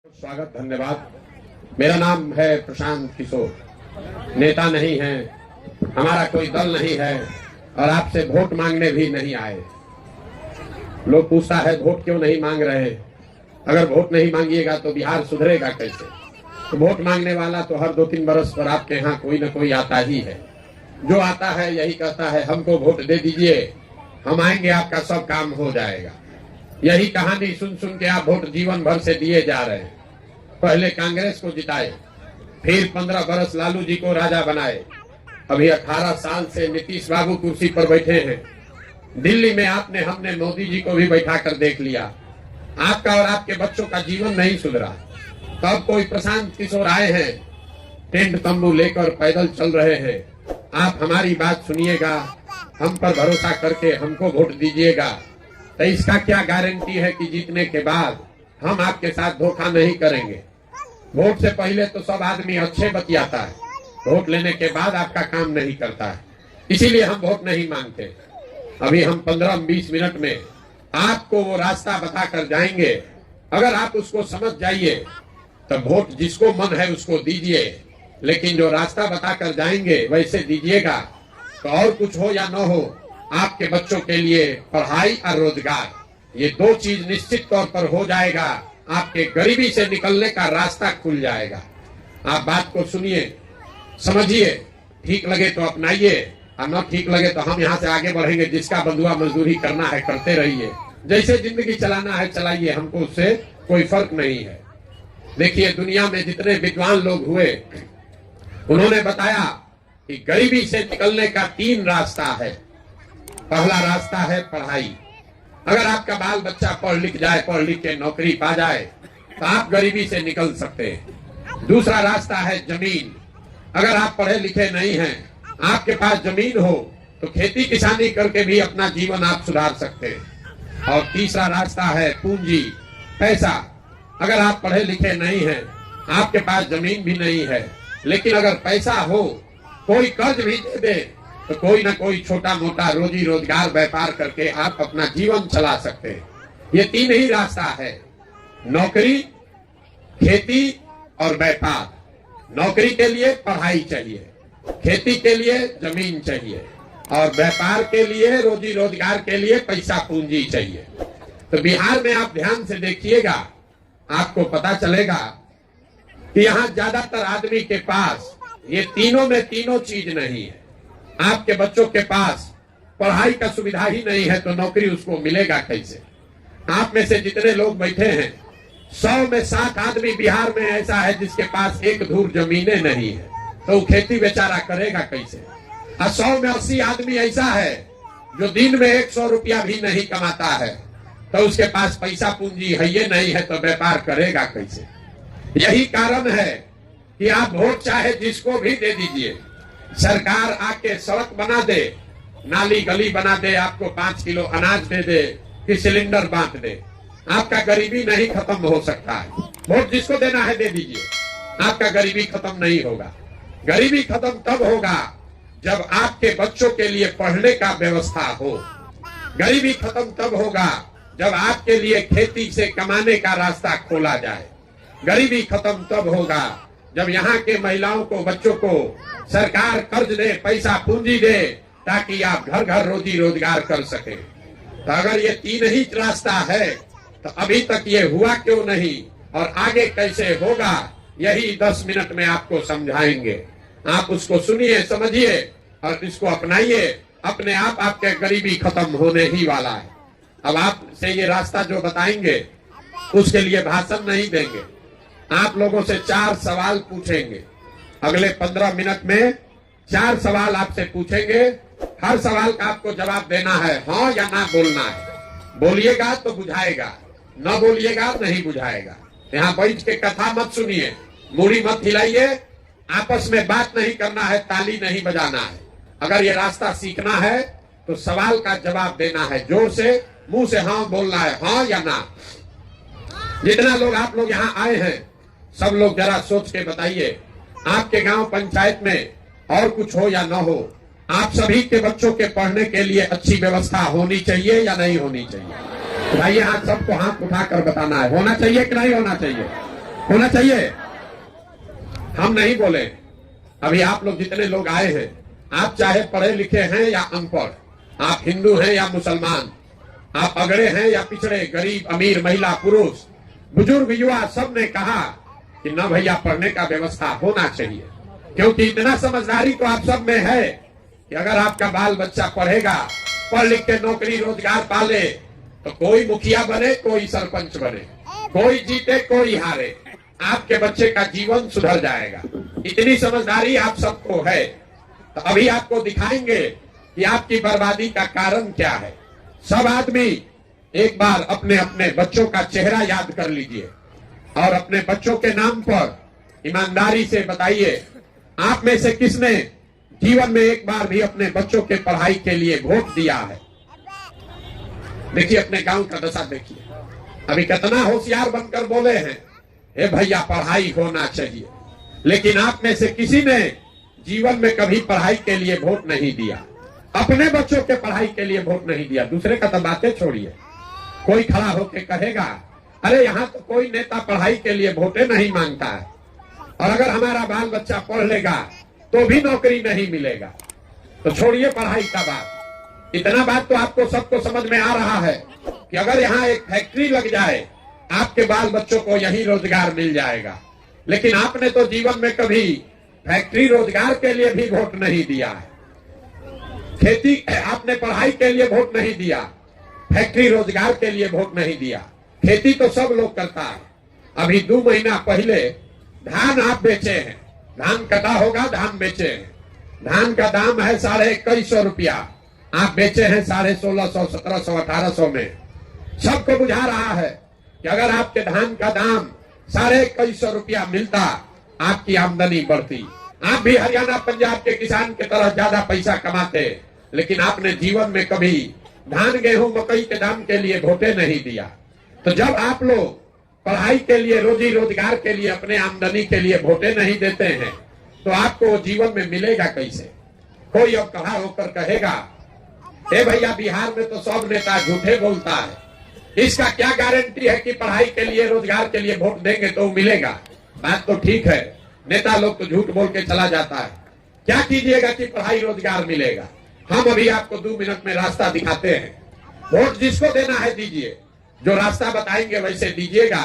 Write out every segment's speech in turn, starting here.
स्वागत, धन्यवाद। मेरा नाम है प्रशांत किशोर। नेता नहीं है, हमारा कोई दल नहीं है और आपसे वोट मांगने भी नहीं आए। लोग पूछता है वोट क्यों नहीं मांग रहे। अगर वोट नहीं मांगिएगा तो बिहार सुधरेगा कैसे। तो वोट मांगने वाला तो हर 2-3 बरस पर आपके यहाँ कोई न कोई आता ही है। जो आता है यही कहता है हमको वोट दे दीजिए, हम आएंगे, आपका सब काम हो जाएगा। यही कहानी सुन सुन के आप वोट जीवन भर से दिए जा रहे हैं। पहले कांग्रेस को जिताए, फिर 15 बरस लालू जी को राजा बनाए, अभी 18 साल से नीतीश बाबू कुर्सी पर बैठे हैं। दिल्ली में आपने हमने मोदी जी को भी बैठा कर देख लिया। आपका और आपके बच्चों का जीवन नहीं सुधरा। तब कोई प्रशांत किशोर आए हैं, टेंट तंबू लेकर पैदल चल रहे हैं। आप हमारी बात सुनिएगा, हम पर भरोसा करके हमको वोट दीजिएगा। तो इसका क्या गारंटी है कि जीतने के बाद हम आपके साथ धोखा नहीं करेंगे। वोट से पहले तो सब आदमी अच्छे बतियाता है, वोट लेने के बाद आपका काम नहीं करता है। इसीलिए हम वोट नहीं मांगते। अभी हम 15-20 मिनट में आपको वो रास्ता बता कर जाएंगे। अगर आप उसको समझ जाइए तो वोट जिसको मन है उसको दीजिए, लेकिन जो रास्ता बता कर जाएंगे वैसे दीजिएगा। तो और कुछ हो या न हो, आपके बच्चों के लिए पढ़ाई और रोजगार, ये 2 चीज निश्चित तौर पर हो जाएगा। आपके गरीबी से निकलने का रास्ता खुल जाएगा। आप बात को सुनिए, समझिए, ठीक लगे तो अपनाइए और न ठीक लगे तो हम यहाँ से आगे बढ़ेंगे। जिसका बंधुआ मजदूरी करना है करते रहिए, जैसे जिंदगी चलाना है चलाइए, हमको उससे कोई फर्क नहीं है। देखिए, दुनिया में जितने विद्वान लोग हुए उन्होंने बताया कि गरीबी से निकलने का 3 रास्ता है। पहला रास्ता है पढ़ाई। अगर आपका बाल बच्चा पढ़ लिख जाए, पढ़ लिख के नौकरी पा जाए तो आप गरीबी से निकल सकते हैं। दूसरा रास्ता है जमीन। अगर आप पढ़े लिखे नहीं हैं, आपके पास जमीन हो तो खेती किसानी करके भी अपना जीवन आप सुधार सकते हैं। और तीसरा रास्ता है पूंजी, पैसा। अगर आप पढ़े लिखे नहीं हैं, आपके पास जमीन भी नहीं है, लेकिन अगर पैसा हो, कोई कर्ज भी दे दे तो कोई ना कोई छोटा मोटा रोजी रोजगार व्यापार करके आप अपना जीवन चला सकते हैं। ये 3 ही रास्ता है, नौकरी, खेती और व्यापार। नौकरी के लिए पढ़ाई चाहिए, खेती के लिए जमीन चाहिए और व्यापार के लिए, रोजी रोजगार के लिए पैसा पूंजी चाहिए। तो बिहार में आप ध्यान से देखिएगा, आपको पता चलेगा कि यहाँ ज्यादातर आदमी के पास ये तीनों में तीनों चीज नहीं है। आपके बच्चों के पास पढ़ाई का सुविधा ही नहीं है तो नौकरी उसको मिलेगा कैसे। आप में से जितने लोग बैठे हैं, 100 में 7 आदमी बिहार में ऐसा है जिसके पास 1 धूर जमीनें नहीं है, तो वो खेती बेचारा करेगा कैसे। और 100 में 80 आदमी ऐसा है जो दिन में 100 रुपया भी नहीं कमाता है, तो उसके पास पैसा पूंजी है ये नहीं है, तो व्यापार करेगा कैसे। यही कारण है कि आप वोट चाहे जिसको भी दे दीजिए, सरकार आके सड़क बना दे, नाली गली बना दे, आपको 5 किलो अनाज दे दे कि सिलेंडर बांट दे, आपका गरीबी नहीं खत्म हो सकता है। वोट जिसको देना है दे दीजिए, आपका गरीबी खत्म नहीं होगा। गरीबी खत्म तब होगा जब आपके बच्चों के लिए पढ़ने का व्यवस्था हो। गरीबी खत्म तब होगा जब आपके लिए खेती से कमाने का रास्ता खोला जाए। गरीबी खत्म तब होगा जब यहाँ के महिलाओं को, बच्चों को सरकार कर्ज दे, पैसा पूंजी दे, ताकि आप घर घर रोजी रोजगार कर सके। तो अगर ये 3 ही रास्ता है तो अभी तक ये हुआ क्यों नहीं और आगे कैसे होगा, यही 10 मिनट में आपको समझाएंगे। आप उसको सुनिए, समझिए और इसको अपनाइए। अपने आप आपके गरीबी खत्म होने ही वाला है। अब आपसे ये रास्ता जो बताएंगे उसके लिए भाषण नहीं देंगे, आप लोगों से 4 सवाल पूछेंगे। अगले 15 मिनट में 4 सवाल आपसे पूछेंगे। हर सवाल का आपको जवाब देना है, हाँ या ना बोलना है। बोलिएगा तो बुझाएगा, न बोलिएगा नहीं बुझाएगा। यहाँ बैठ के कथा मत सुनिए, मूड़ी मत हिलाइए, आपस में बात नहीं करना है, ताली नहीं बजाना है। अगर ये रास्ता सीखना है तो सवाल का जवाब देना है, जोर से मुंह से हाँ बोलना है, हाँ या ना। जितना लोग आप लोग यहाँ आए हैं, सब लोग जरा सोच के बताइए, आपके गांव पंचायत में और कुछ हो या न हो, आप सभी के बच्चों के पढ़ने के लिए अच्छी व्यवस्था होनी चाहिए या नहीं होनी चाहिए। भाई हाथ सबको हाथ उठाकर बताना है, होना चाहिए कि नहीं होना चाहिए। होना चाहिए। हम नहीं बोले, अभी आप लोग जितने लोग आए हैं, आप चाहे पढ़े लिखे हैं या अनपढ़, आप हिंदू हैं या मुसलमान, आप अगड़े हैं या पिछड़े, गरीब अमीर, महिला पुरुष, बुजुर्ग युवा, सब ने कहा कि न भैया पढ़ने का व्यवस्था होना चाहिए। क्योंकि इतना समझदारी तो आप सब में है कि अगर आपका बाल बच्चा पढ़ेगा, पढ़ लिख के नौकरी रोजगार पाले, तो कोई मुखिया बने, कोई सरपंच बने, कोई जीते कोई हारे, आपके बच्चे का जीवन सुधर जाएगा। इतनी समझदारी आप सबको है। तो अभी आपको दिखाएंगे कि आपकी बर्बादी का कारण क्या है। सब आदमी एक बार अपने अपने बच्चों का चेहरा याद कर लीजिए और अपने बच्चों के नाम पर ईमानदारी से बताइए, आप में से किसने जीवन में एक बार भी अपने बच्चों के पढ़ाई के लिए वोट दिया है। देखिए अपने गांव का दशा देखिए, अभी कितना होशियार बनकर बोले हैं, हे भैया पढ़ाई होना चाहिए, लेकिन आप में से किसी ने जीवन में कभी पढ़ाई के लिए वोट नहीं दिया, अपने बच्चों के पढ़ाई के लिए वोट नहीं दिया। दूसरे का तो बातें छोड़िए, कोई खड़ा होकर कहेगा अरे यहाँ तो कोई नेता पढ़ाई के लिए वोटे नहीं मांगता है, और अगर हमारा बाल बच्चा पढ़ लेगा तो भी नौकरी नहीं मिलेगा। तो छोड़िए पढ़ाई का बात, इतना बात तो आपको सबको समझ में आ रहा है कि अगर यहाँ एक फैक्ट्री लग जाए, आपके बाल बच्चों को यही रोजगार मिल जाएगा। लेकिन आपने तो जीवन में कभी फैक्ट्री रोजगार के लिए भी वोट नहीं दिया है। खेती, आपने पढ़ाई के लिए वोट नहीं दिया, फैक्ट्री रोजगार के लिए वोट नहीं दिया। खेती तो सब लोग करता है। अभी 2 महीना पहले धान आप बेचे हैं, धान कटा होगा, धान बेचे हैं, धान का दाम है 2150 रुपया, आप बेचे हैं 1650, 1700, 1800 में। सबको बुझा रहा है कि अगर आपके धान का दाम 2150 रुपया मिलता, आपकी आमदनी बढ़ती, आप भी हरियाणा पंजाब के किसान की तरह ज्यादा पैसा कमाते। लेकिन आपने जीवन में कभी धान गेहूं मकई के दाम के लिए वोटे नहीं दिया। तो जब आप लोग पढ़ाई के लिए, रोजी रोजगार के लिए, अपने आमदनी के लिए वोटे नहीं देते हैं, तो आपको जीवन में मिलेगा कैसे। कोई अब खड़ा होकर कहेगा हे भैया बिहार में तो सब नेता झूठे बोलता है, इसका क्या गारंटी है कि पढ़ाई के लिए, रोजगार के लिए वोट देंगे तो मिलेगा। बात तो ठीक है, नेता लोग तो झूठ बोल के चला जाता है, क्या कीजिएगा कि पढ़ाई रोजगार मिलेगा। हम अभी आपको 2 मिनट में रास्ता दिखाते हैं। वोट जिसको देना है दीजिए, जो रास्ता बताएंगे वैसे दीजिएगा,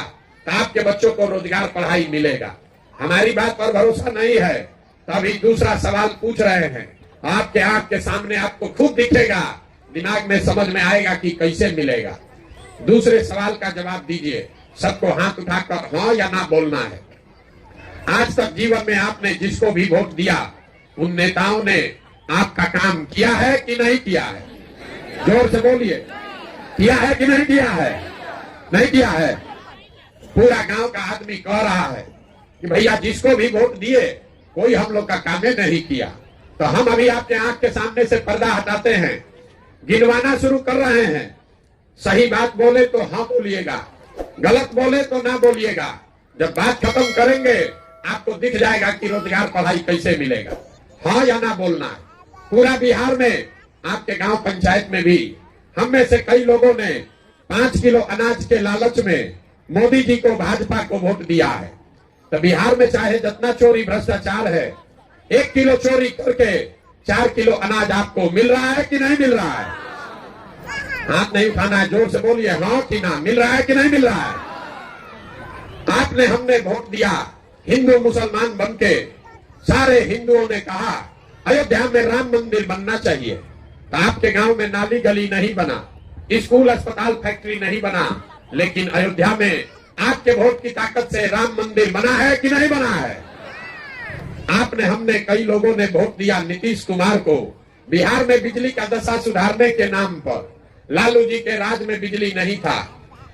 तो आपके बच्चों को रोजगार पढ़ाई मिलेगा। हमारी बात पर भरोसा नहीं है तो अभी दूसरा सवाल पूछ रहे हैं, आपके आंख के सामने आपको खुद दिखेगा, दिमाग में समझ में आएगा कि कैसे मिलेगा। दूसरे सवाल का जवाब दीजिए, सबको हाथ उठाकर हाँ या ना बोलना है। आज तक जीवन में आपने जिसको भी वोट दिया, उन नेताओं ने आपका काम किया है कि नहीं किया है? जोर से बोलिए, किया है कि नहीं किया है? नहीं किया है। पूरा गांव का आदमी कह रहा है कि भैया जिसको भी वोट दिए, कोई हम लोग का काम नहीं किया। तो हम अभी आपके आंख के सामने से पर्दा हटाते हैं, गिनवाना शुरू कर रहे हैं। सही बात बोले तो हाँ बोलिएगा, गलत बोले तो ना बोलिएगा। जब बात खत्म करेंगे आपको दिख जाएगा कि रोजगार पढ़ाई कैसे मिलेगा। हाँ या ना बोलना है। पूरा बिहार में, आपके गांव पंचायत में भी हम में से कई लोगों ने 5 किलो अनाज के लालच में मोदी जी को, भाजपा को वोट दिया है। तो बिहार में चाहे जितना चोरी भ्रष्टाचार है, 1 किलो चोरी करके 4 किलो अनाज आपको मिल रहा है कि नहीं मिल रहा है? हाथ नहीं उठाना है, जोर से बोलिए हाँ कि ना, मिल रहा है कि नहीं मिल रहा है? आपने, हमने वोट दिया, हिंदू मुसलमान बनके सारे हिंदुओं ने कहा अयोध्या में राम मंदिर बनना चाहिए। तो आपके गांव में नाली गली नहीं बना, स्कूल अस्पताल फैक्ट्री नहीं बना, लेकिन अयोध्या में आपके वोट की ताकत से राम मंदिर बना है कि नहीं बना है? आपने, हमने, कई लोगों ने वोट दिया नीतीश कुमार को। बिहार में बिजली का दशा सुधारने के नाम पर, लालू जी के राज में बिजली नहीं था,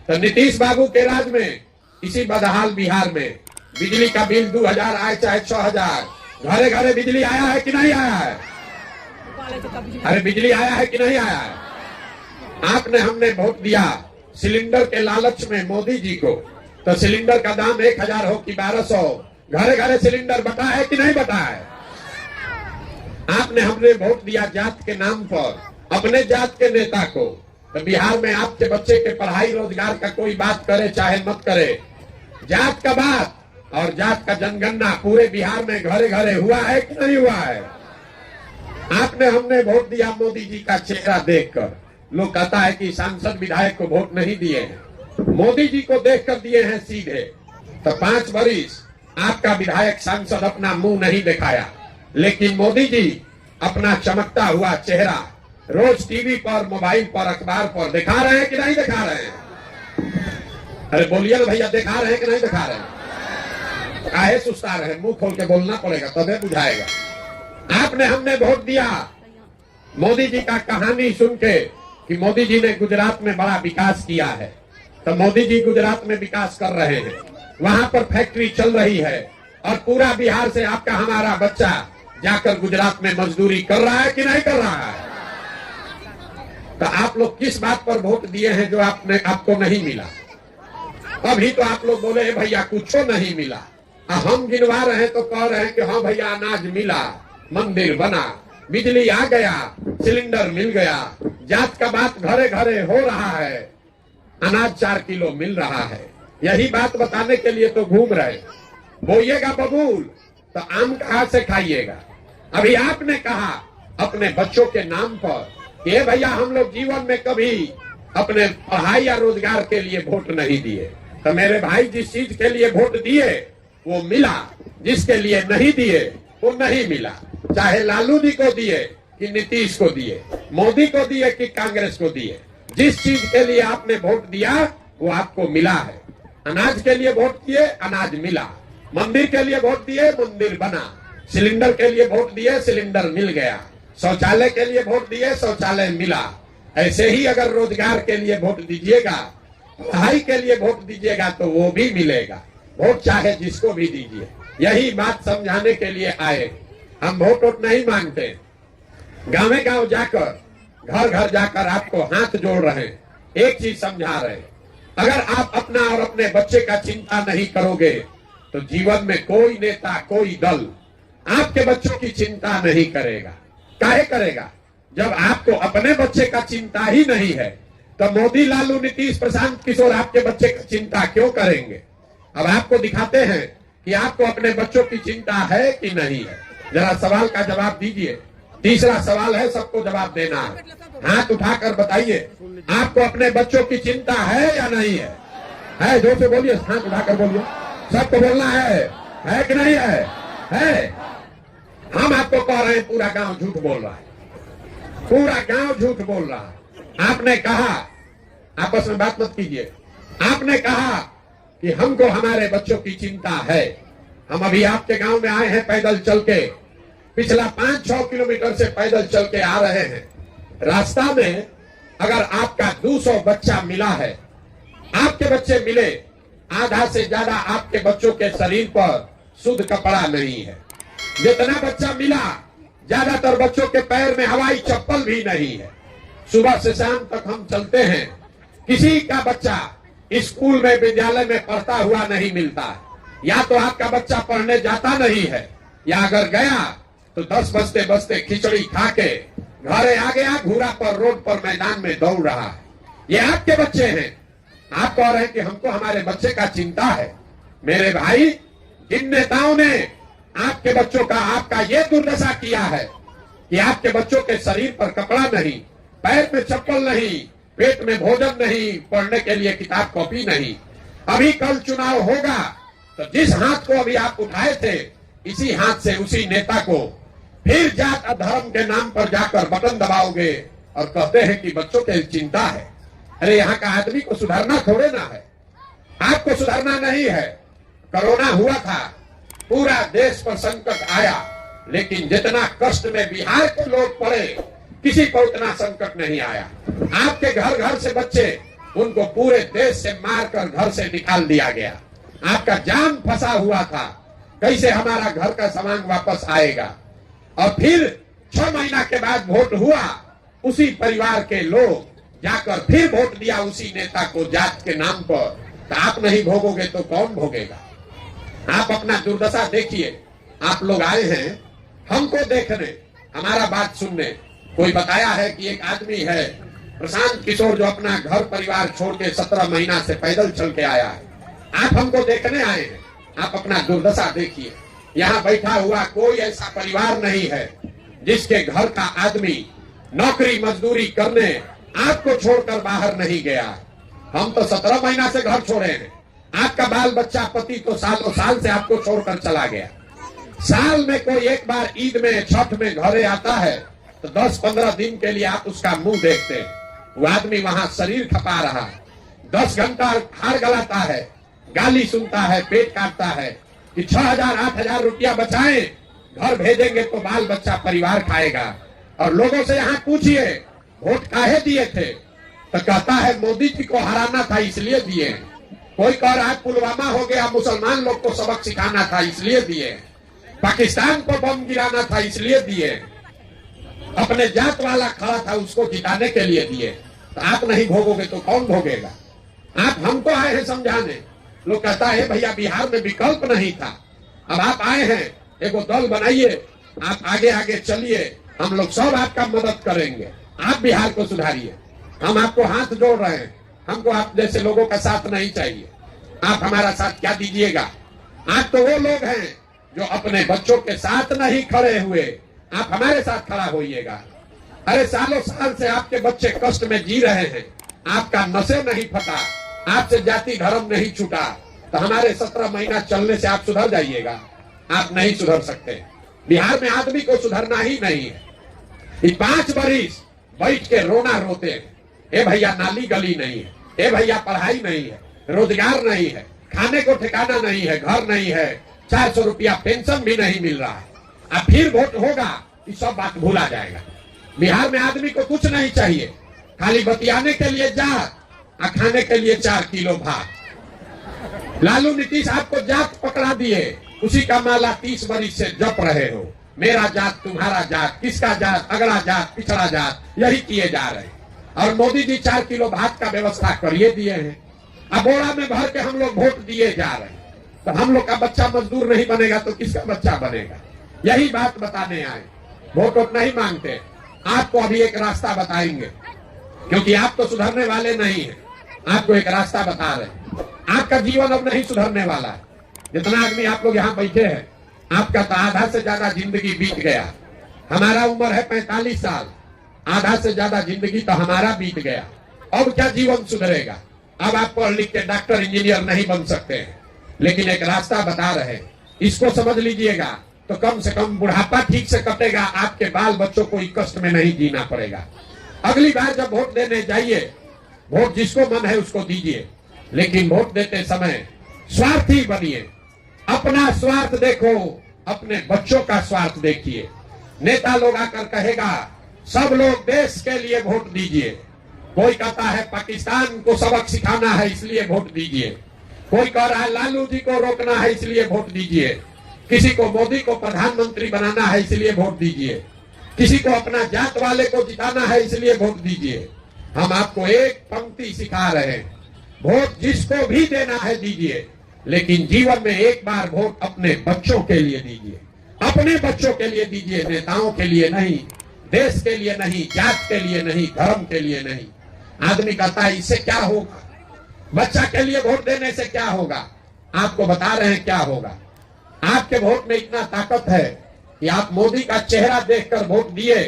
तो नीतीश बाबू के राज में इसी बदहाल बिहार में बिजली का बिल 2000 आए चाहे 6000, घरे घरे बिजली आया है कि नहीं आया है? अरे बिजली आया है कि नहीं आया है? आपने, हमने वोट दिया सिलेंडर के लालच में मोदी जी को, तो सिलेंडर का दाम 1000 हो कि 1200, घरे घरे सिलेंडर बटा है कि नहीं बटा है? आपने, हमने वोट दिया जात के नाम पर अपने जात के नेता को। तो बिहार में आपके बच्चे के पढ़ाई रोजगार का कोई बात करे चाहे मत करे, जात का बात और जात का जनगणना पूरे बिहार में घरे घरे हुआ है कि नहीं हुआ है? आपने हमने वोट दिया मोदी जी का चेहरा देखकर। लोग कहता है कि सांसद विधायक को वोट नहीं दिए हैं, मोदी जी को देखकर दिए हैं सीधे। तो 5 वर्ष आपका विधायक सांसद अपना मुंह नहीं दिखाया, लेकिन मोदी जी अपना चमकता हुआ चेहरा रोज टीवी पर, मोबाइल पर, अखबार पर दिखा रहे हैं कि नहीं दिखा रहे हैं? अरे बोलिए ना भैया, दिखा रहे हैं कि नहीं दिखा रहे हैं? काहे सुस्ता रहे? मुंह खोल के बोलना पड़ेगा, तभी बुझाएगा। आपने हमने वोट दिया मोदी जी का कहानी सुन के कि मोदी जी ने गुजरात में बड़ा विकास किया है। तो मोदी जी गुजरात में विकास कर रहे हैं, वहां पर फैक्ट्री चल रही है, और पूरा बिहार से आपका हमारा बच्चा जाकर गुजरात में मजदूरी कर रहा है कि नहीं कर रहा है? तो आप लोग किस बात पर वोट दिए हैं जो आपको नहीं मिला? अभी तो आप लोग बोले भैया कुछ नहीं मिला, हम गिनवा रहे हैं तो कह रहे हैं कि हाँ भैया अनाज मिला, मंदिर बना, बिजली आ गया, सिलेंडर मिल गया, जात का बात घरे घरे हो रहा है, अनाज 4 किलो मिल रहा है। यही बात बताने के लिए तो घूम रहे। बोइएगा बबूल तो आम कहाँ से खाइएगा? अभी आपने कहा अपने बच्चों के नाम पर कि भैया हम लोग जीवन में कभी अपने पढ़ाई या रोजगार के लिए वोट नहीं दिए। तो मेरे भाई, जिस चीज के लिए वोट दिए वो मिला, जिसके लिए नहीं दिए वो नहीं मिला। चाहे लालू जी को दिए कि नीतीश को दिए, मोदी को दिए कि कांग्रेस को दिए, जिस चीज के लिए आपने वोट दिया वो आपको मिला है। अनाज के लिए वोट दिए, अनाज मिला। मंदिर के लिए वोट दिए, मंदिर बना। सिलेंडर के लिए वोट दिए, सिलेंडर मिल गया। शौचालय के लिए वोट दिए, शौचालय मिला। ऐसे ही अगर रोजगार के लिए वोट दीजिएगा, पढ़ाई के लिए वोट दीजिएगा तो वो भी मिलेगा। वोट चाहे जिसको भी दीजिए। यही बात समझाने के लिए आए। हम वोट नहीं मांगते, गाँव गाँव जाकर, घर घर जाकर आपको हाथ जोड़ रहे हैं, एक चीज समझा रहे हैं। अगर आप अपना और अपने बच्चे का चिंता नहीं करोगे तो जीवन में कोई नेता, कोई दल आपके बच्चों की चिंता नहीं करेगा। काहे करेगा? जब आपको अपने बच्चे का चिंता ही नहीं है तो मोदी, लालू, नीतीश, प्रशांत किशोर आपके बच्चे की चिंता क्यों करेंगे? अब आपको दिखाते हैं कि आपको अपने बच्चों की चिंता है कि नहीं है। जरा सवाल का जवाब दीजिए। तीसरा सवाल है, सबको जवाब देना है। हाथ उठाकर बताइए, आपको अपने बच्चों की चिंता है या नहीं है? है, जोर से बोलिए, हाथ उठाकर बोलिए। सबको बोलना है कि नहीं है? है। हम आपको कह रहे हैं पूरा गांव झूठ बोल रहा है, पूरा गांव झूठ बोल रहा है। आपने कहा, आपस में बात मत कीजिए, आपने कहा कि हमको हमारे बच्चों की चिंता है। हम अभी आपके गांव में आए हैं पैदल चल के, पिछला 5-6 किलोमीटर से पैदल चल के आ रहे हैं। रास्ता में अगर आपका 200 बच्चा मिला है, आपके बच्चे मिले, आधा से ज्यादा आपके बच्चों के शरीर पर शुद्ध कपड़ा नहीं है। जितना बच्चा मिला, ज्यादातर बच्चों के पैर में हवाई चप्पल भी नहीं है। सुबह से शाम तक हम चलते हैं, किसी का बच्चा स्कूल में, विद्यालय में पढ़ता हुआ नहीं मिलता है। या तो आपका बच्चा पढ़ने जाता नहीं है, या अगर गया तो 10 बजते बजते खिचड़ी खा के घरे आ गया, घूरा पर, रोड पर, मैदान में दौड़ रहा है। ये आपके बच्चे हैं। आप कह रहे हैं कि हमको हमारे बच्चे का चिंता है। मेरे भाई, जिन नेताओं ने आपके बच्चों का, आपका ये दुर्दशा किया है कि आपके बच्चों के शरीर पर कपड़ा नहीं, पैर में चप्पल नहीं, पेट में भोजन नहीं, पढ़ने के लिए किताब कॉपी नहीं। अभी कल चुनाव होगा तो जिस हाथ को अभी आप उठाए थे, इसी हाथ से उसी नेता को फिर जात धर्म के नाम पर जाकर बटन दबाओगे और कहते हैं कि बच्चों की चिंता है। अरे यहाँ का आदमी को सुधारना थोड़े ना है, आपको सुधारना नहीं है। कोरोना हुआ था, पूरा देश पर संकट आया, लेकिन जितना कष्ट में बिहार के लोग पड़े, किसी को उतना संकट नहीं आया। आपके घर घर से बच्चे, उनको पूरे देश से मारकर घर से निकाल दिया गया। आपका जान फंसा हुआ था, कैसे हमारा घर का सामान वापस आएगा। और फिर 6 महीना के बाद वोट हुआ, उसी परिवार के लोग जाकर फिर वोट दिया उसी नेता को जात के नाम पर। तो आप नहीं भोगोगे तो कौन भोगेगा? आप अपना दुर्दशा देखिए। आप लोग आए हैं हमको देखने, हमारा बात सुनने। कोई बताया है कि एक आदमी है प्रशांत किशोर, जो अपना घर परिवार छोड़ के 17 महीना से पैदल चल के आया है। आप हमको देखने आए हैं। आप अपना दुर्दशा देखिए। यहाँ बैठा हुआ कोई ऐसा परिवार नहीं है जिसके घर का आदमी नौकरी मजदूरी करने आपको छोड़कर बाहर नहीं गया। हम तो 17 महीना से घर छोड़े हैं। आपका बाल बच्चा पति तो सालों साल से आपको छोड़कर चला गया। साल में कोई एक बार ईद में छठ में घरे आता है तो 10-15 दिन के लिए आप उसका मुंह देखते हैं। वो आदमी वहां शरीर खपा रहा, 10 घंटा हार गलाता है, गाली सुनता है, पेट काटता है कि 6,000-8,000 रुपया बचाएं, घर भेजेंगे तो बाल बच्चा परिवार खाएगा। और लोगों से यहाँ पूछिए वोट काहे दिए थे, तो कहता है मोदी जी को हराना था इसलिए दिए। कोई कह रहा है पुलवामा हो गया, मुसलमान लोग को सबक सिखाना था इसलिए दिए, पाकिस्तान को बम गिराना था इसलिए दिए, अपने जात वाला खड़ा था उसको जिताने के लिए दिए। तो आप नहीं भोगोगे तो कौन भोगेगा? आप हमको आए हैं समझाने। लोग कहता है भैया बिहार में विकल्प नहीं था, अब आप आए हैं, एगो दल बनाइए, आप आगे आगे चलिए, हम लोग सब आपका मदद करेंगे, आप बिहार को सुधारिए। हम आपको हाथ जोड़ रहे हैं, हमको आप जैसे लोगों का साथ नहीं चाहिए। आप हमारा साथ क्या दीजिएगा? आप तो वो लोग हैं जो अपने बच्चों के साथ नहीं खड़े हुए, आप हमारे साथ खड़ा होइएगा। अरे सालों साल से आपके बच्चे कष्ट में जी रहे हैं, आपका नशे नहीं फटा, आपसे जाति धर्म नहीं छूटा, तो हमारे 17 महीना चलने से आप सुधर जाइएगा? आप नहीं सुधर सकते। बिहार में आदमी को सुधरना ही नहीं है। 5 बरिस बैठ के रोना रोते हैं, ए भैया नाली गली नहीं है, ए भैया पढ़ाई नहीं है, रोजगार नहीं है, खाने को ठिकाना नहीं है, घर नहीं है, 400 रुपया पेंशन भी नहीं मिल रहा है। अब फिर वोट होगा, ये सब बात भूला जाएगा। बिहार में आदमी को कुछ नहीं चाहिए, खाली बतियाने के लिए जात और खाने के लिए 4 किलो भात। लालू नीतीश आपको जात पकड़ा दिए, उसी का माला 30 बरिस से जप रहे हो। मेरा जात, तुम्हारा जात, किसका जात, अगला जात, पिछड़ा जात, यही किए जा रहे हैं। और मोदी जी 4 किलो भात का व्यवस्था करिए दिए हैं। अब बोरा में भर के हम लोग वोट दिए जा रहे हैं, तो हम लोग का बच्चा मजदूर नहीं बनेगा तो किसका बच्चा बनेगा? यही बात बताने आए। वोट नहीं मांगते, आपको अभी एक रास्ता बताएंगे, क्योंकि आप तो सुधरने वाले नहीं हैं। आपको एक रास्ता बता रहे हैं, आपका जीवन अब नहीं सुधरने वाला है। जितना आदमी आप लोग यहाँ बैठे हैं, आपका तो आधा से ज्यादा जिंदगी बीत गया। हमारा उम्र है 45 साल, आधा से ज्यादा जिंदगी तो हमारा बीत गया। अब क्या जीवन सुधरेगा? अब आप पढ़ लिख के डॉक्टर इंजीनियर नहीं बन सकते हैं, लेकिन एक रास्ता बता रहे, इसको समझ लीजिएगा तो कम से कम बुढ़ापा ठीक से कटेगा, आपके बाल बच्चों को कष्ट में नहीं जीना पड़ेगा। अगली बार जब वोट देने जाइए, वोट जिसको मन है उसको दीजिए, लेकिन वोट देते समय स्वार्थी बनिए। अपना स्वार्थ देखो, अपने बच्चों का स्वार्थ देखिए। नेता लोग आकर कहेगा सब लोग देश के लिए वोट दीजिए, कोई कहता है पाकिस्तान को सबक सिखाना है इसलिए वोट दीजिए, कोई कह रहा है लालू जी को रोकना है इसलिए वोट दीजिए, किसी को मोदी को प्रधानमंत्री बनाना है इसलिए वोट दीजिए, किसी को अपना जात वाले को जिताना है इसलिए वोट दीजिए। हम आपको एक पंक्ति सिखा रहे हैं, वोट जिसको भी देना है दीजिए, लेकिन जीवन में एक बार वोट अपने बच्चों के लिए दीजिए। अपने बच्चों के लिए दीजिए, नेताओं के लिए नहीं, देश के लिए नहीं, जात के लिए नहीं, धर्म के लिए नहीं। आदमी कहता है इससे क्या होगा, बच्चा के लिए वोट देने से क्या होगा? आपको बता रहे हैं क्या होगा। आपके वोट में इतना ताकत है कि आप मोदी का चेहरा देखकर वोट दिए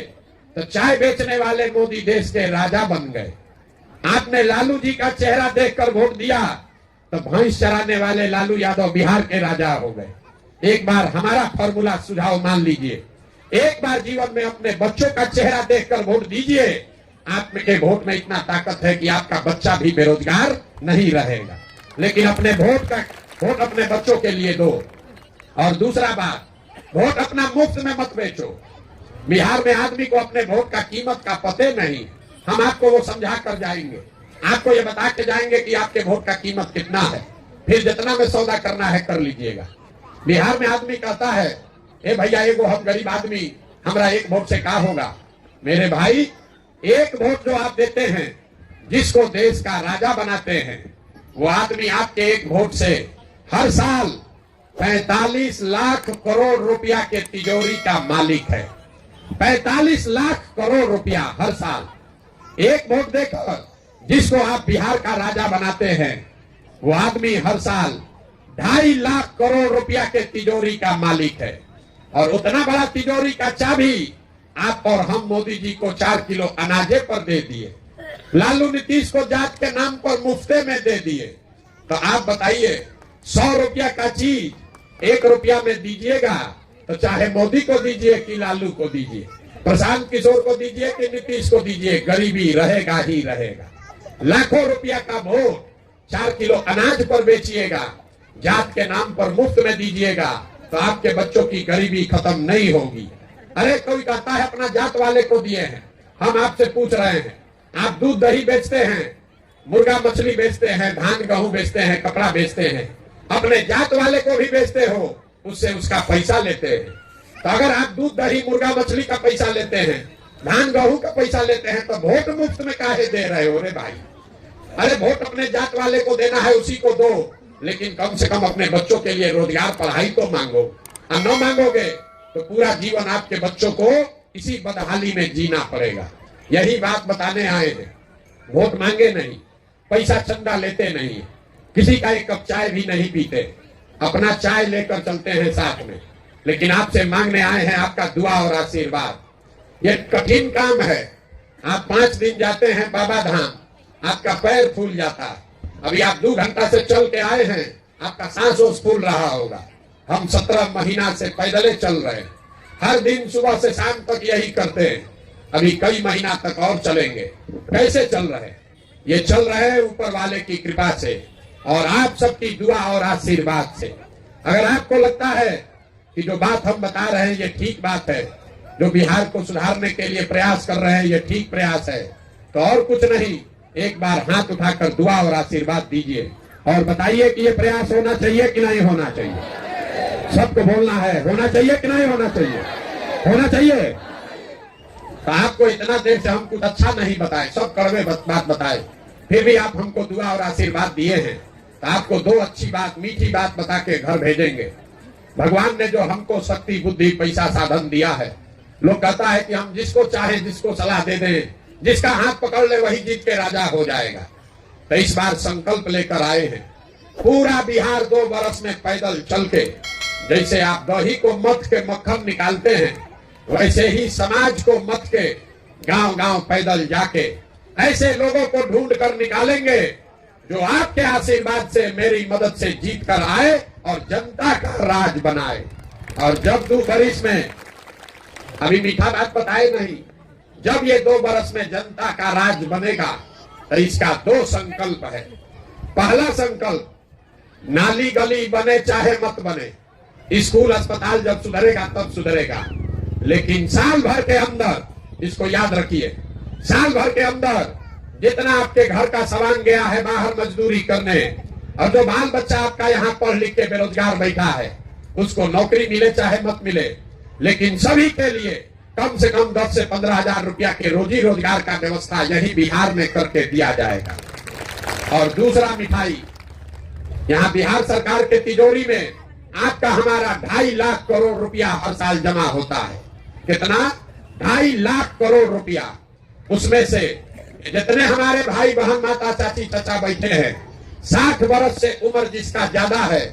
तो चाय बेचने वाले मोदी देश के राजा बन गए। आपने लालू जी का चेहरा देखकर वोट दिया तो भैंस चराने वाले लालू यादव बिहार के राजा हो गए। एक बार हमारा फॉर्मूला सुझाव मान लीजिए, एक बार जीवन में अपने बच्चों का चेहरा देखकर वोट दीजिए। आपके वोट में इतना ताकत है कि आपका बच्चा भी बेरोजगार नहीं रहेगा। लेकिन अपने वोट अपने बच्चों के लिए दो। और दूसरा बात, वोट अपना मुफ्त में मत बेचो। बिहार में आदमी को अपने वोट का कीमत का पते नहीं। हम आपको वो समझा कर जाएंगे, आपको ये बता के जाएंगे कि आपके वोट का कीमत कितना है, फिर जितना में सौदा करना है कर लीजिएगा। बिहार में आदमी कहता है ए भैया एगो हम गरीब आदमी, हमरा एक वोट से क्या होगा? मेरे भाई, एक वोट जो आप देते हैं, जिसको देश का राजा बनाते हैं, वो आदमी आपके एक वोट से हर साल 45 लाख करोड़ रुपया के तिजोरी का मालिक है। 45 लाख करोड़ रुपया हर साल। एक वोट देकर जिसको आप बिहार का राजा बनाते हैं, वो आदमी हर साल 2.5 लाख करोड़ रुपया के तिजोरी का मालिक है। और उतना बड़ा तिजोरी का चाबी आप और हम मोदी जी को 4 किलो अनाजे पर दे दिए, लालू नीतीश को जात के नाम पर मुफ्ते में दे दिए। तो आप बताइए, 100 रुपया का चीज 1 रुपया में दीजिएगा तो चाहे मोदी को दीजिए कि लालू को दीजिए, प्रशांत किशोर को दीजिए कि नीतीश को दीजिए, गरीबी रहेगा ही रहेगा। लाखों रुपया का वोट 4 किलो अनाज पर बेचिएगा, जात के नाम पर मुफ्त में दीजिएगा तो आपके बच्चों की गरीबी खत्म नहीं होगी। अरे कोई कहता है अपना जात वाले को दिए हैं, हम आपसे पूछ रहे हैं, आप दूध दही बेचते हैं, मुर्गा मछली बेचते हैं, धान गेहूं बेचते हैं, कपड़ा बेचते हैं, अपने जात वाले को भी बेचते हो, उससे उसका पैसा लेते हैं। तो अगर आप दूध दही मुर्गा मछली का पैसा लेते हैं, धान गेहूं का पैसा लेते हैं, तो वोट मुफ्त में काहे दे रहे हो रे भाई? अरे वोट अपने जात वाले को देना है उसी को दो, लेकिन कम से कम अपने बच्चों के लिए रोजगार पढ़ाई तो मांगो। और न मांगोगे तो पूरा जीवन आपके बच्चों को इसी बदहाली में जीना पड़ेगा। यही बात बताने आए हैं। वोट मांगे नहीं, पैसा चंदा लेते नहीं, किसी का एक कप चाय भी नहीं पीते, अपना चाय लेकर चलते हैं साथ में, लेकिन आपसे मांगने आए हैं आपका दुआ और आशीर्वाद। ये कठिन काम है। आप 5 दिन जाते हैं बाबा धाम, आपका पैर फूल जाता है। अभी आप 2 घंटा से चल के आए हैं, आपका सांस ओस फूल रहा होगा। हम 17 महीना से पैदले चल रहे हैं, हर दिन सुबह से शाम तक यही करते हैं। अभी कई महीना तक और चलेंगे। कैसे चल रहे हैं? ये चल रहे हैं ऊपर वाले की कृपा से और आप सबकी दुआ और आशीर्वाद से। अगर आपको लगता है कि जो बात हम बता रहे हैं ये ठीक बात है, जो बिहार को सुधारने के लिए प्रयास कर रहे हैं ये ठीक प्रयास है, तो और कुछ नहीं, एक बार हाथ उठाकर दुआ और आशीर्वाद दीजिए और बताइए कि ये प्रयास होना चाहिए कि नहीं होना चाहिए। सबको बोलना है, होना चाहिए कि नहीं होना चाहिए? होना चाहिए। तो आपको इतना देर से हम कुछ अच्छा नहीं बताए, सब कड़वे बात बताए, फिर भी आप हमको दुआ और आशीर्वाद दिए हैं, तो आपको 2 अच्छी बात, मीठी बात बता के घर भेजेंगे। भगवान ने जो हमको शक्ति बुद्धि पैसा साधन दिया है, लोग कहता है कि हम जिसको चाहे जिसको सलाह दे दें, जिसका हाथ पकड़ ले वही जीत के राजा हो जाएगा। तो इस बार संकल्प लेकर आए हैं, पूरा बिहार 2 बरस में पैदल चल के, जैसे आप दही को मथ के मक्खन निकालते हैं, वैसे ही समाज को मथ के गांव गांव पैदल जाके ऐसे लोगों को ढूंढ कर निकालेंगे जो आपके आशीर्वाद से, मेरी मदद से जीत कर आए और जनता का राज बनाए। और जब 2 बरस में, अभी मीठा बात बताए नहीं, जब ये 2 बरस में जनता का राज बनेगा तो इसका 2 संकल्प है। पहला संकल्प, नाली गली बने चाहे मत बने, स्कूल अस्पताल जब सुधरेगा तब सुधरेगा, लेकिन साल भर के अंदर, इसको याद रखिए, साल भर के अंदर जितना आपके घर का सामान गया है बाहर मजदूरी करने, और जो बाल बच्चा आपका यहाँ पढ़ लिख के बेरोजगार बैठा है, उसको नौकरी मिले चाहे मत मिले, लेकिन सभी के लिए कम से कम 10 से 15 हजार रुपया के रोजी रोजगार का व्यवस्था यही बिहार में करके दिया जाएगा। और दूसरा मिठाई, यहाँ बिहार सरकार के तिजोरी में आपका हमारा 2.5 लाख करोड़ रुपया हर साल जमा होता है। कितना? 2.5 लाख करोड़ रुपया। उसमें से जितने हमारे भाई बहन माता चाची चाचा बैठे हैं, 60 वर्ष से उम्र जिसका ज्यादा है,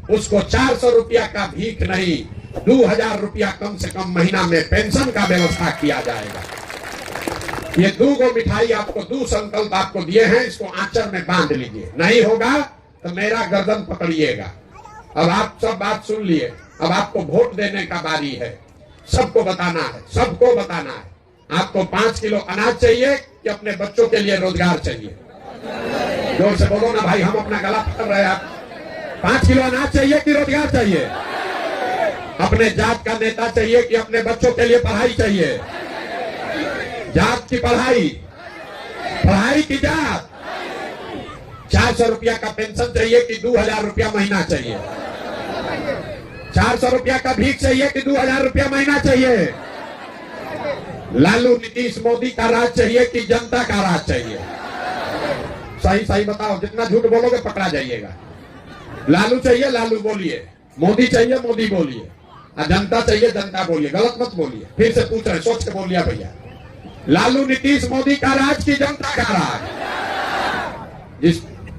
उसको 400 रुपया का भीख नहीं, 2000 रुपया कम से कम महीना में पेंशन का व्यवस्था किया जाएगा। ये 2 मिठाई आपको, 2 संकल्प आपको दिए हैं, इसको आंचर में बांध लीजिए। नहीं होगा तो मेरा गर्दन पकड़िएगा। अब आप सब बात सुन लिए, अब आपको वोट देने का बारी है। सबको बताना है, सबको बताना है। आपको 5 किलो अनाज चाहिए कि अपने बच्चों के लिए रोजगार चाहिए? जोर से बोलो ना भाई, हम अपना गला पकड़ रहे हैं। आप 5 किलो अनाज चाहिए कि रोजगार चाहिए? अपने जात का नेता चाहिए कि अपने बच्चों के लिए पढ़ाई चाहिए? जात की पढ़ाई, पढ़ाई की जात। 400 रुपया का पेंशन चाहिए कि 2000 रुपया महीना चाहिए? 400 रुपया का भीख चाहिए कि 2000 रुपया महीना चाहिए? लालू नीतीश मोदी का राज चाहिए कि जनता का राज चाहिए? सही सही बताओ, जितना झूठ बोलोगे पकड़ा जाइएगा। लालू चाहिए लालू बोलिए, मोदी चाहिए मोदी बोलिए, और जनता चाहिए जनता बोलिए, गलत मत बोलिए। फिर से पूछ रहे, सोच के बोलिए भैया, लालू नीतीश मोदी का राज की जनता का राज?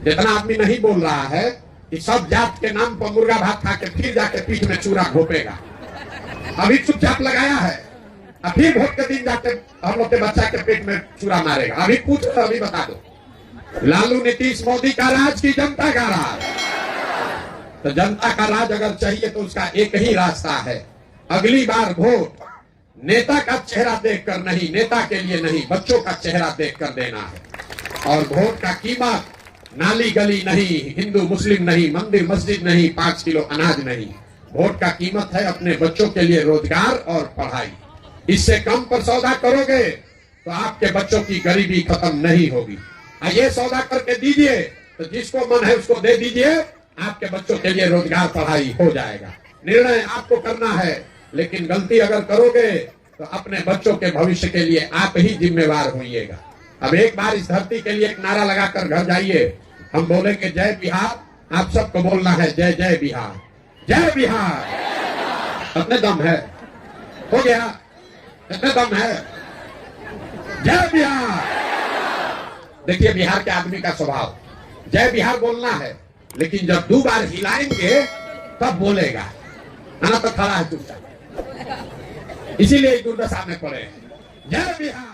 जितना आदमी नहीं बोल रहा है कि सब जात के नाम पर मुर्गा भात खा के फिर जाके पीठ में चूरा घोपेगा। अभी चुपचाप लगाया है, अभी वोट के दिन जाके हम लोग के बच्चा के पेट में चूरा मारेगा। अभी पूछ लो, अभी बता दो, लालू नीतीश मोदी का राज की जनता का राज? तो जनता का राज अगर चाहिए तो उसका एक ही रास्ता है, अगली बार वोट नेता का चेहरा देखकर नहीं, नेता के लिए नहीं, बच्चों का चेहरा देखकर देना है। और वोट का कीमत नाली गली नहीं, हिंदू मुस्लिम नहीं, मंदिर मस्जिद नहीं, 5 किलो अनाज नहीं। वोट का कीमत है अपने बच्चों के लिए रोजगार और पढ़ाई। इससे कम पर सौदा करोगे तो आपके बच्चों की गरीबी खत्म नहीं होगी। ये सौदा करके दीजिए तो जिसको मन है उसको दे दीजिए, आपके बच्चों के लिए रोजगार पढ़ाई हो जाएगा। निर्णय आपको करना है, लेकिन गलती अगर करोगे तो अपने बच्चों के भविष्य के लिए आप ही जिम्मेवार होइएगा। अब एक बार इस धरती के लिए एक नारा लगाकर घर जाइए। हम बोलेंगे जय बिहार, आप सबको बोलना है जय जय बिहार, जय बिहार। अपने दम है, हो गया, इतने दम है, जय बिहार। देखिए बिहार के आदमी का स्वभाव, जय बिहार बोलना है, लेकिन जब 2 बार हिलाएंगे तब बोलेगा, ना तो खड़ा है चुपचाप। इसीलिए दुर्दशा में पड़े। जय बिहार।